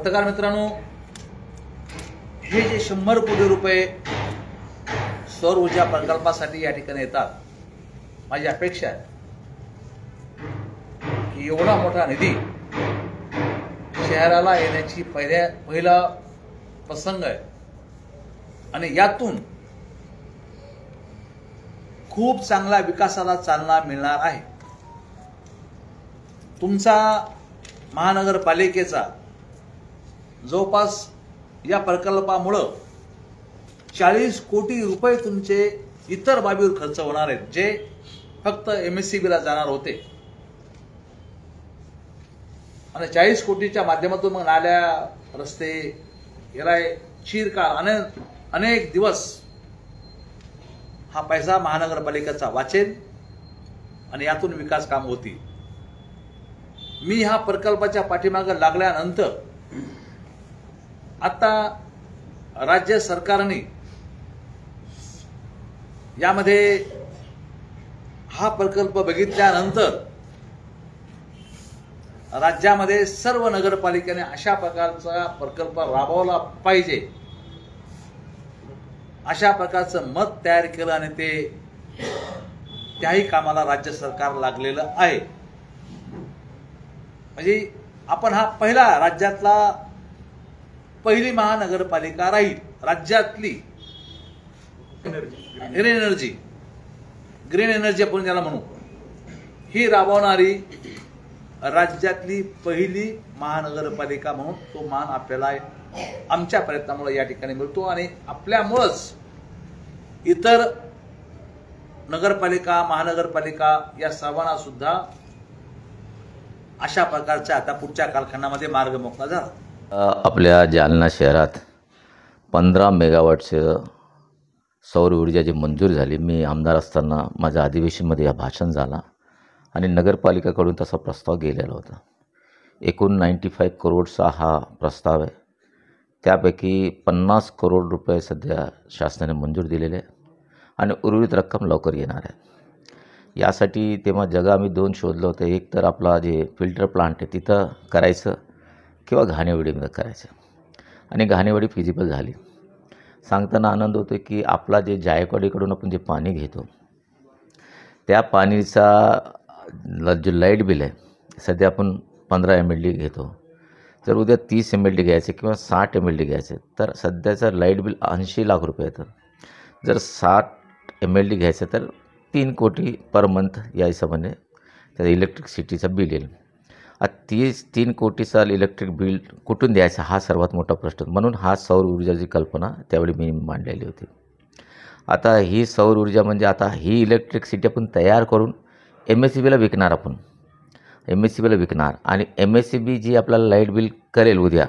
पत्रकार मित्रांनो, हे जे 100 कोटी रुपये सौर ऊर्जा प्रकल्पासाठी या ठिकाणी येतात, माझी अपेक्षा आहे की एवढा मोठा निधी शहराला येण्याची पहिला प्रसंग आहे आणि यातून खूप चांगला विकासाला चालना मिळणार आहे। तुमचा महानगरपालिकेचा जवळपास या प्रकल्पामुळे 40 कोटी रुपये तुमचे इतर बाबीवर खर्च होणार आहेत, जे फक्त एमएससीबीला जाणार होते। आणि 40 कोटीच्या माध्यमातून मग नाल्या, रस्ते याला चिरकाळ अनेक दिवस हा पैसा महानगरपालिकेचा वाचेल आणि यातून विकास काम होतील। मी ह्या प्रकल्पाच्या पाठीमागे लागल्यानंतर आता राज्य सरकारने यामध्ये हा प्रकल्प बघितल्यानंतर राज्यामध्ये सर्व नगरपालिकेने अशा प्रकारचा प्रकल्प राबवला पाहिजे, अशा प्रकारचं मत तयार केलं आणि त्याही कामाला राज्य सरकार लागलेलं आहे। म्हणजे आपण हा राज्यातला पहिली महानगरपालिका राहील, राज्यातली ग्रीन एनर्जी आपण ज्याला म्हणू, ही राबवणारी राज्यातली पहिली महानगरपालिका म्हणून तो मान आपल्याला आमच्या प्रयत्नामुळे या ठिकाणी मिळतो आणि आपल्यामुळेच इतर नगरपालिका, महानगरपालिका या सर्वांना सुद्धा अशा प्रकारच्या आता पुढच्या कालखंडामध्ये मार्ग मोकळा झाला। आपल्या जालना शहरात 15 मेगावॉटचे सौर ऊर्जा जी मंजूर झाली, मी आमदार असताना माझ्या अधिवेशनमध्ये या भाषण झाला आणि नगरपालिकेकडून तसा प्रस्ताव गेलेला होता। एकूण 95 करोडचा हा प्रस्ताव आहे, त्यापैकी 50 करोड रुपये सध्या शासनाने मंजूर दिलेले आहे आणि उर्वरित रक्कम लवकर येणार आहे। यासाठी तेव्हा आम्ही 2 शोधलं होतं, एक तर आपला जे फिल्टर प्लांट आहे तिथं करायचं किंवा घाणेवाडीमध्ये करायचं, आणि घाणेवाडी फिजिबल झाली। सांगताना आनंद होतो की आपला जे जायकवाडीकडून आपण जे पाणी घेतो त्या पाणीचा जो लाईट बिल आहे सध्या आपण 15 MLD घेतो, जर उद्या 30 MLD घ्यायचे किंवा 60 MLD घ्यायचे तर सध्याचं लाईट बिल 80 लाख रुपये येतं। जर 60 MLD घ्यायचं तर 3 कोटी पर मंथ या हिशोबाने त्या इलेक्ट्रिसिटीचं बिल येईल। 3 कोटीचा इलेक्ट्रिक बिल कुठून द्यायचा हा सर्वात मोठा प्रश्न, म्हणून हा सौर ऊर्जाची कल्पना त्यावेळी मी मांडलेली होती। आता ही सौर ऊर्जा म्हणजे आता ही इलेक्ट्रिसिटी आपण तयार करून MSCBला विकणार, आपण MSCBला विकणार आणि MSCB जी आपल्याला लाईट बिल करेल उद्या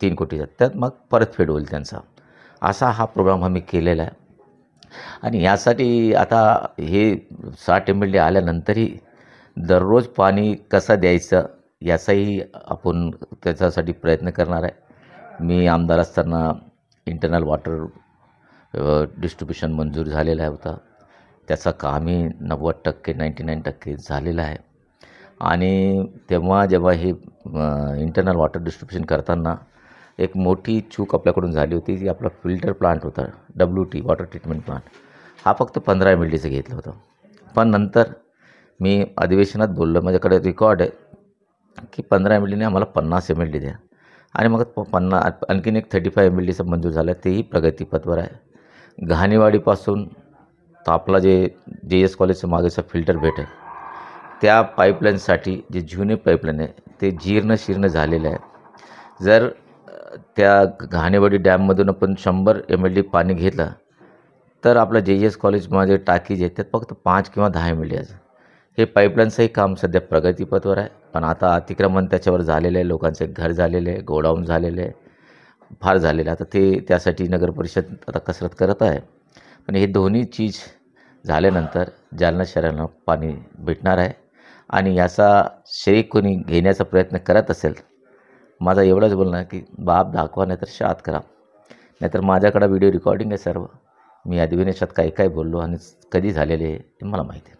3 कोटीचा, त्यात मग परतफेड होईल त्यांचा, असा हा प्रोग्राम आम्ही केलेला आहे। आणि यासाठी आता हे 60 MLD आल्यानंतरही दररोज पाणी कसं द्यायचं याचाही आपण त्याच्यासाठी प्रयत्न करणार आहे। मी आमदार असताना इंटरनल वॉटर डिस्ट्रीब्युशन मंजूर झालेला होता, त्याचं कामही 90% 99% झालेलं आहे। आणि तेव्हा जेव्हा हे इंटरनल वॉटर डिस्ट्रीब्युशन करताना एक मोठी चूक आपल्याकडून झाली होती, की आपला फिल्टर प्लांट होता WT वॉटर ट्रीटमेंट प्लांट, हा फक्त 15 MLDचं घेतलं होतं। पण नंतर मी अधिवेशनात बोललो, माझ्याकडे रेकॉर्ड आहे की 15 MLDने आम्हाला 50 MLD द्या, आणि मग आणखीन एक 35 MLDचं मंजूर झालं, तेही प्रगतीपथवर आहे। घाणेवाडीपासून तर आपला जे JS कॉलेजचं मागेचं फिल्टर भेट आहे त्या पाईपलाईनसाठी जे जुने पाईपलाईन आहे ते जीर्ण झालेलं आहे। जर त्या घाणेवाडी डॅममधून आपण 100 MLD पाणी घेतलं तर आपलं JS कॉलेजमध्ये टाकी जे त्यात फक्त 5 किंवा 10 MLD आहे। हे पाईपलाईनचंही काम सध्या प्रगतीपथवर आहे, पण आता अतिक्रमण त्याच्यावर झालेलं आहे, लोकांचे घर झालेले आहे, गोडाऊन झालेले आहे, फार झालेलं आहे। आता त्यासाठी नगर परिषद आता कसरत करत आहे, पण हे दोन्ही चीज झाल्यानंतर जालना शहराला पाणी भेटणार आहे। आणि याचा श्रेय कोणी घेण्याचा प्रयत्न करत असेल, माझा एवढंच बोलणं आहे की बाप दाखवा नाही तर शात करा, नाहीतर माझ्याकडे व्हिडिओ रेकॉर्डिंग आहे सर्व, मी अधिवेशनात काय काय बोललो आणि कधी झालेले हे मला माहिती आहे।